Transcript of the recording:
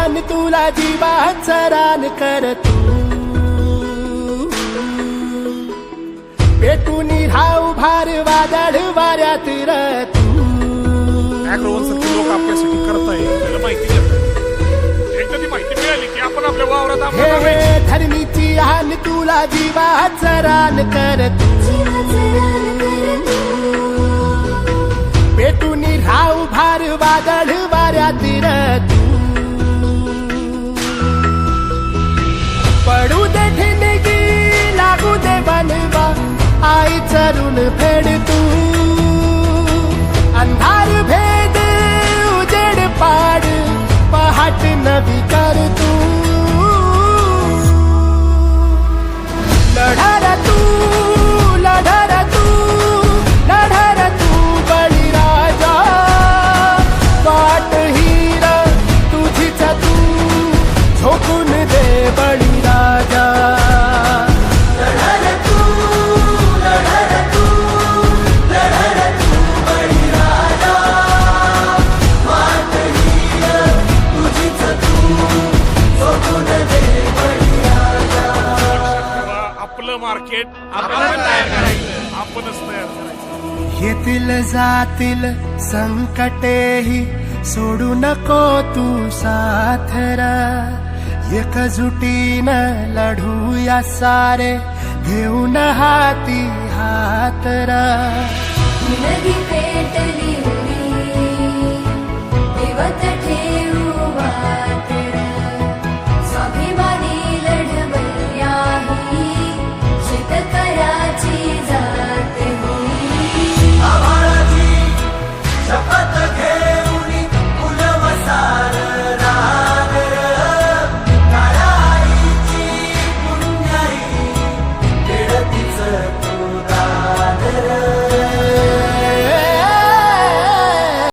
आन तुला जीवाच रान कर तू पेटून राहू भार वादळ वाऱ्यात र तू ॲग्रोवनसारखे लोक आपल्यासाठी करताय त्याला माहिती देतात. एकदा ती माहिती मिळाली की आपण आपल्या वावरात हे आपल्या धरणीची आन तुला जीवाच रान कर तू पेटून राहू भार वादळ वाऱ्यात र तू पडू दे ठिणगी लागू दे बनवा आई चरून फेड तू अंधार भेद उजेड पाड पहाट नवी कर तू लढार तू लढार तू लढार तू बळीराजा वाट हीर तुझीच तू झोकून दे बळीराजा आपलं मार्केट आपण तयार करायचं, आपणच तयार करायचं. येतील जातील संकटेही सोडू नको तू साथरा एकजुटीनं लढूया सारे घेऊन हाती हातरा नदी पेटली दिवत ठेवू वाट